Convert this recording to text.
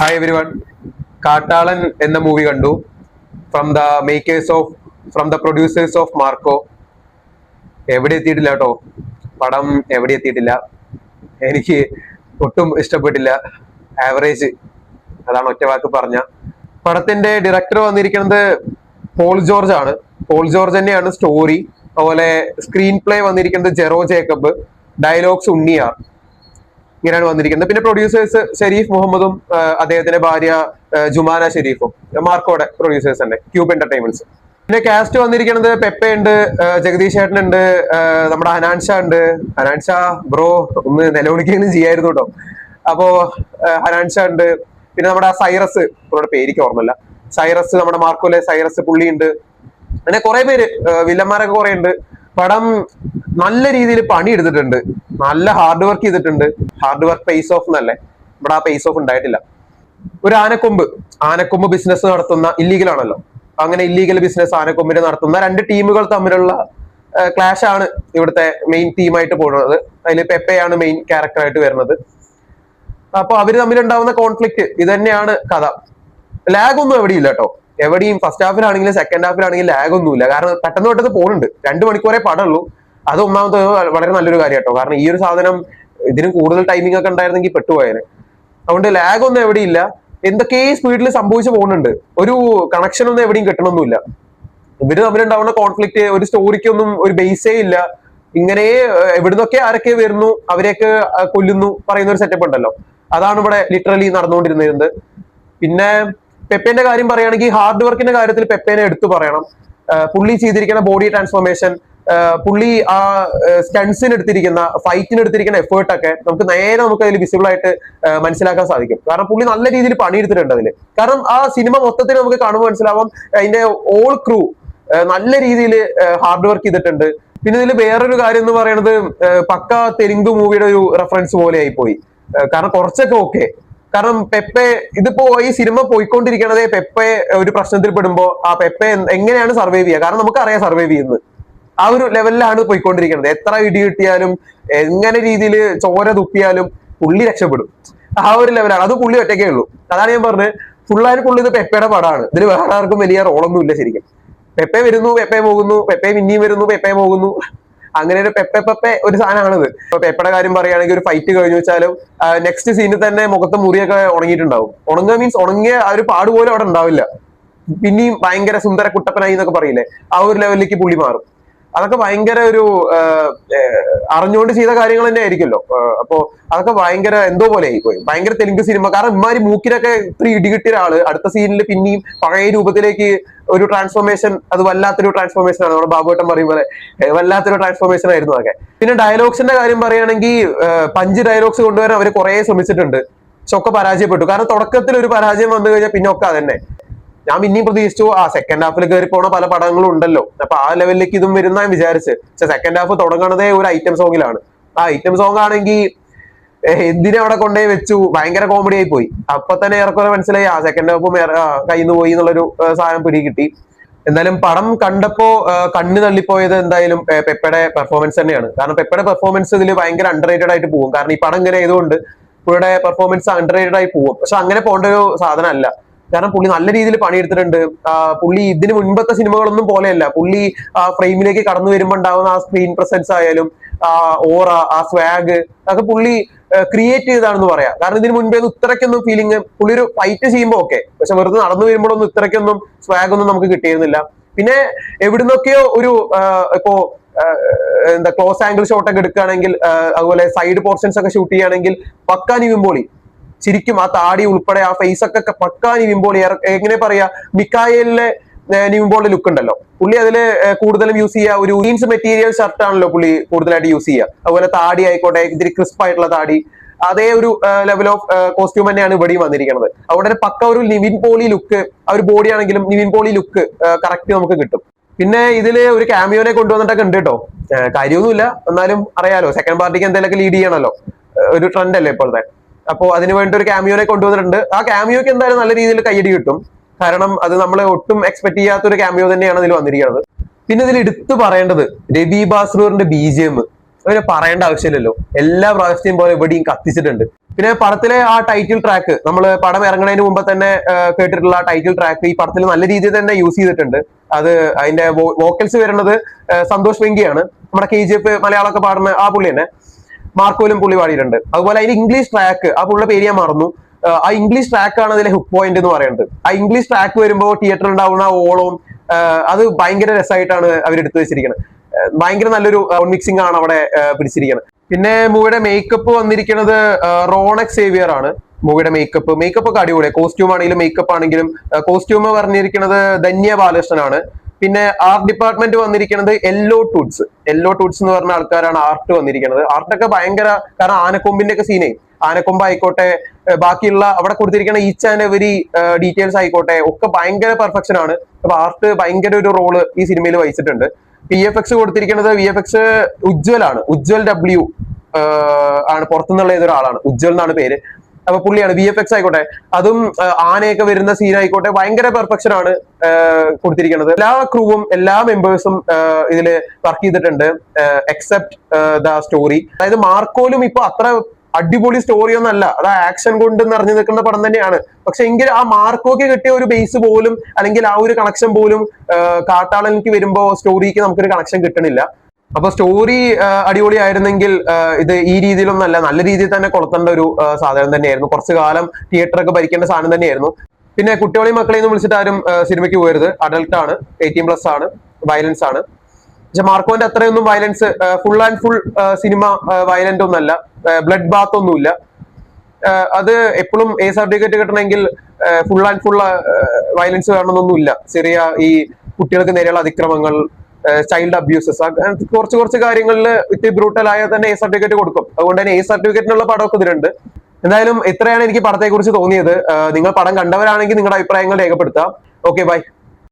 Hi every one. കാട്ടാളൻ എന്ന movie കണ്ടു. From the producers of Marco. എവിടെ എത്തിയിട്ടില്ല കേട്ടോ, പടം എവിടെ എത്തിയിട്ടില്ല. എനിക്ക് ഒട്ടും ഇഷ്ടപ്പെട്ടില്ല. ആവറേജ്, അതാണ് ഒറ്റ വാക്ക് പറഞ്ഞ. പടത്തിന്റെ ഡയറക്ടർ വന്നിരിക്കുന്നത് പോൾ ജോർജ് ആണ്. പോൾ ജോർജ് തന്നെയാണ് സ്റ്റോറി. അതുപോലെ സ്ക്രീൻ പ്ലേ വന്നിരിക്കുന്നത് ജെറോ ജേക്കബ്, ഡയലോഗ്സ് ഉണ്ണിയാർ. ഇങ്ങനെയാണ് വന്നിരിക്കുന്നത്. പിന്നെ പ്രൊഡ്യൂസേഴ്സ് ഷെരീഫ് മുഹമ്മദും അദ്ദേഹത്തിന്റെ ഭാര്യ ജുമാന ഷെരീഫും, മാർക്കോയുടെ പ്രൊഡ്യൂസേഴ്സ് തന്നെ, ക്യൂബ് എന്റർടൈൻമെന്റ്സ്. പിന്നെ കാസ്റ്റ് വന്നിരിക്കുന്നത് പെപ്പെ ഉണ്ട്, ജഗദീഷ് ചേട്ടൻ ഉണ്ട്, നമ്മുടെ ഹനാൻഷ ഉണ്ട്. ഹനാൻഷ ബ്രോ ഒന്ന് നിലവിളിക്കുകയും ചെയ്യായിരുന്നു കേട്ടോ. അപ്പോ ഹനാൻഷ ഉണ്ട്. പിന്നെ നമ്മുടെ സൈറസ്, അവരുടെ പേരിക്ക് ഓർമ്മല്ല, സൈറസ്, നമ്മുടെ മാർക്കോയിലെ സൈറസ് പുള്ളി ഉണ്ട്. അങ്ങനെ കുറെ പേര്, വില്ലന്മാരൊക്കെ കുറെ ഉണ്ട്. പടം നല്ല രീതിയിൽ പണി എടുത്തിട്ടുണ്ട്, നല്ല ഹാർഡ് വർക്ക് ചെയ്തിട്ടുണ്ട്. ഹാർഡ് വർക്ക് പേസ് ഓഫ് എന്നല്ലേ, ഇവിടെ ആ പേസ് ഓഫ് ഉണ്ടായിട്ടില്ല. ഒരു ആനക്കൊമ്പ് ബിസിനസ് നടത്തുന്ന, ഇല്ലീഗൽ ആണല്ലോ, അങ്ങനെ ഇല്ലീഗൽ ബിസിനസ് ആനക്കൊമ്പിന് നടത്തുന്ന രണ്ട് ടീമുകൾ തമ്മിലുള്ള ക്ലാഷ് ആണ് ഇവിടുത്തെ മെയിൻ തീമായിട്ട് പോകുന്നത്. അതിൽ പെപ്പയാണ് മെയിൻ ക്യാരക്ടറായിട്ട് വരുന്നത്. അപ്പൊ അവര് തമ്മിലുണ്ടാവുന്ന കോൺഫ്ലിക്റ്റ് ഇത് തന്നെയാണ് കഥ. ലാഗ് ഒന്നും എവിടെയില്ല കേട്ടോ, എവിടെയും. ഫസ്റ്റ് ഹാഫിലാണെങ്കിലും സെക്കൻഡ് ഹാഫിലാണെങ്കിലും ലാഗ് ഒന്നുമില്ല. കാരണം പെട്ടെന്ന് പെട്ടെന്ന് പോകുന്നുണ്ട്. 2 മണിക്കൂറേ പടമുള്ളൂ. അത് ഒന്നാമത് വളരെ നല്ലൊരു കാര്യം കേട്ടോ. കാരണം ഈ ഒരു സാധനം ഇതിന് കൂടുതൽ ടൈമിംഗ് ഒക്കെ ഉണ്ടായിരുന്നെങ്കിൽ പെട്ടുപോയേനെ. അതുകൊണ്ട് ലാഗ് ഒന്നും എവിടെയില്ല. എന്തൊക്കെ സ്പീഡിൽ സംഭവിച്ചു പോകുന്നുണ്ട്. ഒരു കണക്ഷൻ ഒന്നും എവിടെയും കിട്ടണമൊന്നുമില്ല. ഇവര് തമ്മിലുണ്ടാവുന്ന കോൺഫ്ലിക്റ്റ് ഒരു സ്റ്റോറിക്കൊന്നും ഒരു ബേസേ ഇല്ല. ഇങ്ങനെ എവിടുന്നൊക്കെ ആരൊക്കെ വരുന്നു, അവരെയൊക്കെ കൊല്ലുന്നു പറയുന്ന ഒരു സെറ്റപ്പ് ഉണ്ടല്ലോ, അതാണ് ഇവിടെ ലിറ്ററലി നടന്നുകൊണ്ടിരുന്നത്. പിന്നെ പെപ്പേന്റെ കാര്യം പറയുകയാണെങ്കിൽ ഹാർഡ് വർക്കിന്റെ കാര്യത്തിൽ പെപ്പേനെ എടുത്തു പറയണം. പുള്ളി ചെയ്തിരിക്കുന്ന ബോഡി ട്രാൻസ്ഫോർമേഷൻ, പുള്ളി ആ സ്റ്റൺസിന് എടുത്തിരിക്കുന്ന, ഫൈറ്റിന് എടുത്തിരിക്കുന്ന എഫേർട്ടൊക്കെ നമുക്ക് അതിൽ വിസിബിൾ ആയിട്ട് മനസ്സിലാക്കാൻ സാധിക്കും. കാരണം പുള്ളി നല്ല രീതിയിൽ പണിയെടുത്തിട്ടുണ്ട് അതിൽ. കാരണം ആ സിനിമ മൊത്തത്തിൽ നമുക്ക് കാണുമ്പോൾ മനസ്സിലാവാം അതിന്റെ ഓൾ ക്രൂ നല്ല രീതിയിൽ ഹാർഡ് വർക്ക് ചെയ്തിട്ടുണ്ട്. പിന്നെ ഇതിൽ വേറൊരു കാര്യം എന്ന് പറയുന്നത്, പക്ക തെലുങ്ക് മൂവിയുടെ ഒരു റെഫറൻസ് പോലെ ആയിപ്പോയി. കാരണം കുറച്ചൊക്കെ ഓക്കെ. കാരണം പെപ്പെ, ഇതിപ്പോ ഈ സിനിമ പോയിക്കൊണ്ടിരിക്കണതേ പെപ്പെ ഒരു പ്രശ്നത്തിൽ പെടുമ്പോ ആ പെപ്പെ എങ്ങനെയാണ് സർവൈവ് ചെയ്യുക, കാരണം നമുക്കറിയാം സർവൈവ് ചെയ്യുന്നത്. ആ ഒരു ലെവലിലാണ് പോയിക്കൊണ്ടിരിക്കുന്നത്. എത്ര ഇടി കിട്ടിയാലും എങ്ങനെ രീതിയിൽ ചോര തുപ്പിയാലും പുള്ളി രക്ഷപ്പെടും. ആ ഒരു ലെവലാണ്. അത് പുള്ളി ഒറ്റയ്ക്കേ ഉള്ളൂ. അതാണ് ഞാൻ പറഞ്ഞത്, ഫുള്ള് ഇത് പെപ്പയുടെ പടമാണ്. ഇതിൽ വേറെ ആർക്കും വലിയ റോളൊന്നും ഇല്ല ശരിക്കും. പെപ്പെ വരുന്നു, പെപ്പെ പോകുന്നു, പെപ്പെ പിന്നെയും വരുന്നു, പെപ്പെ പോകുന്നു. അങ്ങനെ ഒരു പെപ്പെ ഒരു സാധനമാണിത്. ഇപ്പൊ പെപ്പയുടെ കാര്യം പറയുകയാണെങ്കിൽ ഒരു ഫൈറ്റ് കഴിഞ്ഞു വെച്ചാലും നെക്സ്റ്റ് സീനിൽ തന്നെ മുഖത്ത് മുറിയൊക്കെ ഉണങ്ങിയിട്ടുണ്ടാവും. ഉണങ്ങുക മീൻസ് ഉണങ്ങിയ ആ ഒരു പാട് പോലും അവിടെ ഉണ്ടാവില്ല. പിന്നെയും ഭയങ്കര സുന്ദര കുട്ടപ്പനായി എന്നൊക്കെ പറയില്ലേ, ആ ഒരു ലെവലിലേക്ക് പുള്ളി മാറും. അതൊക്കെ ഭയങ്കര ഒരു അറിഞ്ഞുകൊണ്ട് ചെയ്ത കാര്യങ്ങൾ തന്നെ ആയിരിക്കുമല്ലോ. അപ്പോ അതൊക്കെ ഭയങ്കര എന്തോ പോലെ ആയിപ്പോയി. ഭയങ്കര തെലുങ്ക് സിനിമ. കാരണം ഇമാരി മൂക്കിനൊക്കെ ഇത്ര ഇടികിട്ടിയ ഒരാള് അടുത്ത സീനിൽ പിന്നെയും പഴയ രൂപത്തിലേക്ക് ഒരു ട്രാൻസ്ഫോർമേഷൻ, അത് വല്ലാത്തൊരു ട്രാൻസ്ഫോർമേഷൻ ആണ്. നമ്മുടെ ബാബുവേട്ടൻ പറയും പോലെ വല്ലാത്തൊരു ട്രാൻസ്ഫോർമേഷൻ ആയിരുന്നു അതൊക്കെ. പിന്നെ ഡയലോഗ്സിന്റെ കാര്യം പറയുകയാണെങ്കിൽ പഞ്ച് ഡയലോഗ്സ് കൊണ്ടുവരാൻ അവർ കുറെ ശ്രമിച്ചിട്ടുണ്ട്. പക്ഷെ ഒക്കെ പരാജയപ്പെട്ടു. കാരണം തുടക്കത്തിൽ ഒരു പരാജയം വന്നു കഴിഞ്ഞാൽ പിന്നെ ഒക്കെ അതന്നെ. ഞാൻ പിന്നെയും പ്രതീക്ഷിച്ചു സെക്കൻഡ് ഹാഫിൽ കയറി പോണ പല പടങ്ങളും ഉണ്ടല്ലോ, അപ്പൊ ആ ലെവലിലേക്ക് ഇതും വരുന്ന ഞാൻ വിചാരിച്ച്. പക്ഷെ സെക്കൻഡ് ഹാഫ് തുടങ്ങണതേ ഒരു ഐറ്റം സോങ്ങിലാണ്. ആ ഐറ്റം സോങ് ആണെങ്കിൽ എന്തിനെ അവിടെ കൊണ്ടുപോയി വെച്ചു, ഭയങ്കര കോമഡി ആയി പോയി. അപ്പൊ തന്നെ ഏറെക്കുറെ മനസ്സിലായി സെക്കൻഡ് ഹാഫും കയ്യിൽ നിന്ന് പോയി എന്നുള്ളൊരു സാധനം പിടി കിട്ടി. എന്തായാലും പടം കണ്ടപ്പോ കണ്ണ് തള്ളിപ്പോയത് എന്തായാലും പെപ്പയുടെ പെർഫോമൻസ് തന്നെയാണ്. കാരണം പെപ്പയുടെ പെർഫോമൻസ് ഇതിൽ ഭയങ്കര അണ്ടർ റേറ്റഡ് ആയിട്ട് പോകും. കാരണം ഈ പടം ഇങ്ങനെ ആയതുകൊണ്ട് പുള്ളിയുടെ പെർഫോമൻസ് അണ്ടർ റേറ്റഡ് ആയി പോകും. പക്ഷെ അങ്ങനെ പോകേണ്ട ഒരു സാധനമല്ല. കാരണം പുള്ളി നല്ല രീതിയിൽ പണിയെടുത്തിട്ടുണ്ട്. പുള്ളി ഇതിന് മുൻപത്തെ സിനിമകളൊന്നും പോലെയല്ല. പുള്ളി ആ ഫ്രെയിമിലേക്ക് കടന്നു വരുമ്പോൾ ഉണ്ടാവുന്ന ആ സ്ക്രീൻ പ്രസൻസ് ആയാലും ഓറ, ആ സ്വാഗ് അതൊക്കെ പുള്ളി ക്രിയേറ്റ് ചെയ്തതാണെന്ന് പറയാം. കാരണം ഇതിന് മുൻപേ ഇത്രയ്ക്കൊന്നും ഫീലിംഗ് പുള്ളി ഒരു ഫൈറ്റ് ചെയ്യുമ്പോൾ ഓക്കെ, പക്ഷെ വെറുതെ നടന്നു വരുമ്പോഴൊന്നും ഇത്രയ്ക്കൊന്നും സ്വാഗ് ഒന്നും നമുക്ക് കിട്ടിയിരുന്നില്ല. പിന്നെ എവിടുന്നൊക്കെയോ ഒരു ഇപ്പോ എന്താ ക്ലോസ് ആംഗിൾ ഷോട്ട് ഒക്കെ എടുക്കുകയാണെങ്കിൽ, അതുപോലെ സൈഡ് പോർഷൻസ് ഒക്കെ ഷൂട്ട് ചെയ്യുകയാണെങ്കിൽ പക്കാ നിവിമ്പോളി, ശരിക്കും ആ താടി ഉൾപ്പെടെ ആ ഫേസ് ഒക്കെ പക്കാ നിവിമ്പോളി. എങ്ങനെ പറയാ, മിക്കായലിലെ നിവിമ്പോളിന്റെ ലുക്ക് ഉണ്ടല്ലോ, പുള്ളി അതില് കൂടുതലും യൂസ് ചെയ്യുക ഒരു ജീൻസ് മെറ്റീരിയൽ ഷർട്ട് ആണല്ലോ പുള്ളി കൂടുതലായിട്ട് യൂസ് ചെയ്യുക. അതുപോലെ താടി ആയിക്കോട്ടെ, ഇതിരി ക്രിസ്പ് ആയിട്ടുള്ള താടി, അതേ ഒരു ലെവൽ ഓഫ് കോസ്റ്റ്യൂം തന്നെയാണ് ഇവിടെയും വന്നിരിക്കുന്നത്. അതുകൊണ്ട് പക്ക ഒരു നിവിൻ പോളി ലുക്ക്, ആ ഒരു ബോഡി ആണെങ്കിലും നിവിൻ പോളി ലുക്ക് കറക്റ്റ് നമുക്ക് കിട്ടും. പിന്നെ ഇതില് ഒരു ക്യാമിയോനെ കൊണ്ടുവന്നിട്ടൊക്കെ ഉണ്ട് കേട്ടോ. കാര്യമൊന്നുമില്ല, എന്നാലും അറിയാലോ സെക്കൻഡ് പാർട്ടിക്ക് എന്തെങ്കിലുമൊക്കെ ലീഡ് ചെയ്യണല്ലോ, ഒരു ട്രെൻഡ് അല്ലേ ഇപ്പോഴത്തെ. അപ്പോ അതിന് വേണ്ടി ഒരു ക്യാമിയോനെ കൊണ്ടുവന്നിട്ടുണ്ട്. ആ ക്യാമിയോക്ക് എന്തായാലും നല്ല രീതിയിൽ കയ്യടി കിട്ടും. കാരണം അത് നമ്മൾ ഒട്ടും എക്സ്പെക്ട് ചെയ്യാത്തൊരു ക്യാമിയോ തന്നെയാണ് ഇതിൽ വന്നിരിക്കുന്നത്. പിന്നെ ഇതിൽ എടുത്തു പറയേണ്ടത് രവി ബാസ്രൂറിന്റെ BGM. അവര് പറയേണ്ട ആവശ്യമില്ലല്ലോ, എല്ലാ പ്രാവശ്യത്തെയും പോലെ ഇവിടെയും കത്തിച്ചിട്ടുണ്ട്. പിന്നെ പടത്തിലെ ആ ടൈറ്റിൽ ട്രാക്ക്, നമ്മൾ പടം ഇറങ്ങുന്നതിന് മുമ്പ് തന്നെ കേട്ടിട്ടുള്ള ആ ടൈറ്റിൽ ട്രാക്ക് ഈ പടത്തിൽ നല്ല രീതിയിൽ തന്നെ യൂസ് ചെയ്തിട്ടുണ്ട്. അത് അതിന്റെ വോക്കൽസ് വരുന്നത് സന്തോഷ് വെങ്കിയാണ്, നമ്മുടെ KGF മലയാളമൊക്കെ പാടുന്ന ആ പുള്ളി തന്നെ. മാർക്കോയിലും പുള്ളി പാടിയിട്ടുണ്ട്. അതുപോലെ അതിന്റെ ഇംഗ്ലീഷ് ട്രാക്ക്, ആ പുള്ളിയുടെ പേര് ഞാൻ മറന്നു, ആ ഇംഗ്ലീഷ് ട്രാക്ക് ആണ് അതിലെ ഹുക്ക് പോയിന്റ് എന്ന് പറയുന്നത്. ആ ഇംഗ്ലീഷ് ട്രാക്ക് വരുമ്പോൾ തിയേറ്ററിൽ ഉണ്ടാവുന്ന ഓളവും അത് ഭയങ്കര രസമായിട്ടാണ് അവരെടുത്തു വെച്ചിരിക്കുന്നത്. ഭയങ്കര നല്ലൊരു മിക്സിംഗ് ആണ് അവിടെ പിടിച്ചിരിക്കുന്നത്. പിന്നെ മൂവിയുടെ മേക്കപ്പ് വന്നിരിക്കുന്നത് റോണക് സേവിയർ ആണ്. മൂവിയുടെ മേക്കപ്പ് ഒക്കെ അടിപൊളിയാണ്. കോസ്റ്റ്യൂം ആണെങ്കിലും മേക്കപ്പ് ആണെങ്കിലും. കോസ്റ്റ്യൂം പറഞ്ഞിരിക്കുന്നത് ധന്യ ബാലകൃഷ്ണനാണ്. പിന്നെ ആർട്ട് ഡിപ്പാർട്ട്മെന്റ് വന്നിരിക്കുന്നത് യെല്ലോ ടൂട്ട്സ് എന്ന് പറഞ്ഞ ആൾക്കാരാണ് ആർട്ട് വന്നിരിക്കുന്നത്. ആർട്ടൊക്കെ ഭയങ്കര, കാരണം ആനക്കൊമ്പിന്റെ ഒക്കെ സീനേ, ആനക്കൊമ്പ് ആയിക്കോട്ടെ, ബാക്കിയുള്ള അവിടെ കൊടുത്തിരിക്കുന്ന ഈച്ച് ആൻഡ് എവരി ഡീറ്റെയിൽസ് ആയിക്കോട്ടെ, ഒക്കെ ഭയങ്കര പെർഫെക്ഷൻ ആണ്. അപ്പൊ ആർട്ട് ഭയങ്കര ഒരു റോള് ഈ സിനിമയിൽ വഹിച്ചിട്ടുണ്ട്. VFX കൊടുത്തിരിക്കുന്നത് VFX ഉജ്ജ്വലാണ്, ഉജ്ജ്വൽ W ആണ്, പുറത്തുനിന്നുള്ള ഏതൊരാളാണ്, ഉജ്ജ്വൽ എന്നാണ് പേര്. അപ്പൊ പുള്ളിയാണ് VFX ആയിക്കോട്ടെ, അതും ആനയൊക്കെ വരുന്ന സീൻ ആയിക്കോട്ടെ, ഭയങ്കര പെർഫെക്ഷൻ ആണ് കൊടുത്തിരിക്കുന്നത്. എല്ലാ ക്രൂവും എല്ലാ മെമ്പേഴ്സും ഇതില് വർക്ക് ചെയ്തിട്ടുണ്ട്, എക്സെപ്റ്റ് ദ സ്റ്റോറി. അതായത് മാർക്കോലും ഇപ്പൊ അത്ര അടിപൊളി സ്റ്റോറി ഒന്നല്ല, അത് ആക്ഷൻ കൊണ്ട് നിറഞ്ഞു നിൽക്കുന്ന പടം തന്നെയാണ്. പക്ഷെ എങ്കിൽ ആ മാർക്കോക്ക് കിട്ടിയ ഒരു ബേസ് പോലും, അല്ലെങ്കിൽ ആ ഒരു കണക്ഷൻ പോലും കാട്ടാളനിക്ക് വരുമ്പോ സ്റ്റോറിക്ക് നമുക്കൊരു കണക്ഷൻ കിട്ടണില്ല. അപ്പൊ സ്റ്റോറി അടിപൊളി ആയിരുന്നെങ്കിൽ ഇത് ഈ രീതിയിലൊന്നല്ല, നല്ല രീതിയിൽ തന്നെ കൊളുത്തേണ്ട ഒരു സാധനം തന്നെയായിരുന്നു. കുറച്ചു കാലം തിയേറ്ററൊക്കെ ഭരിക്കേണ്ട സാധനം തന്നെയായിരുന്നു. പിന്നെ കുട്ടികളെയും മക്കളെയും വിളിച്ചിട്ട് ആരും സിനിമയ്ക്ക് പോകരുത്. അഡൽട്ട് ആണ്, 18+ ആണ്, വയലൻസ് ആണ്. പക്ഷെ മാർക്കോന്റെ അത്രയൊന്നും violence, full and full cinema violent ഒന്നല്ല, ബ്ലഡ് ബാത്ത് ഒന്നുമില്ല. അത് എപ്പോഴും A സർട്ടിഫിക്കറ്റ് കിട്ടണമെങ്കിൽ ഫുൾ ആൻഡ് ഫുൾ വയലൻസ് വേണമെന്നൊന്നുമില്ല. ചെറിയ ഈ കുട്ടികൾക്ക് നേരെയുള്ള അതിക്രമങ്ങൾ, ചൈൽഡ് അബ്യൂസസ്, കുറച്ച് കാര്യങ്ങളിൽ ഇത്തിരി ബ്രൂട്ടൽ ആയാൽ തന്നെ A സർട്ടിഫിക്കറ്റ് കൊടുക്കും. അതുകൊണ്ട് തന്നെ A സർട്ടിഫിക്കറ്റിനുള്ള പടമൊക്കെ ഇതിലുണ്ട്. എന്തായാലും ഇത്രയാണ് എനിക്ക് പടത്തെ കുറിച്ച് തോന്നിയത്. നിങ്ങൾ പടം കണ്ടവരാണെങ്കിൽ നിങ്ങളുടെ അഭിപ്രായങ്ങൾ രേഖപ്പെടുത്താം. Okay, by.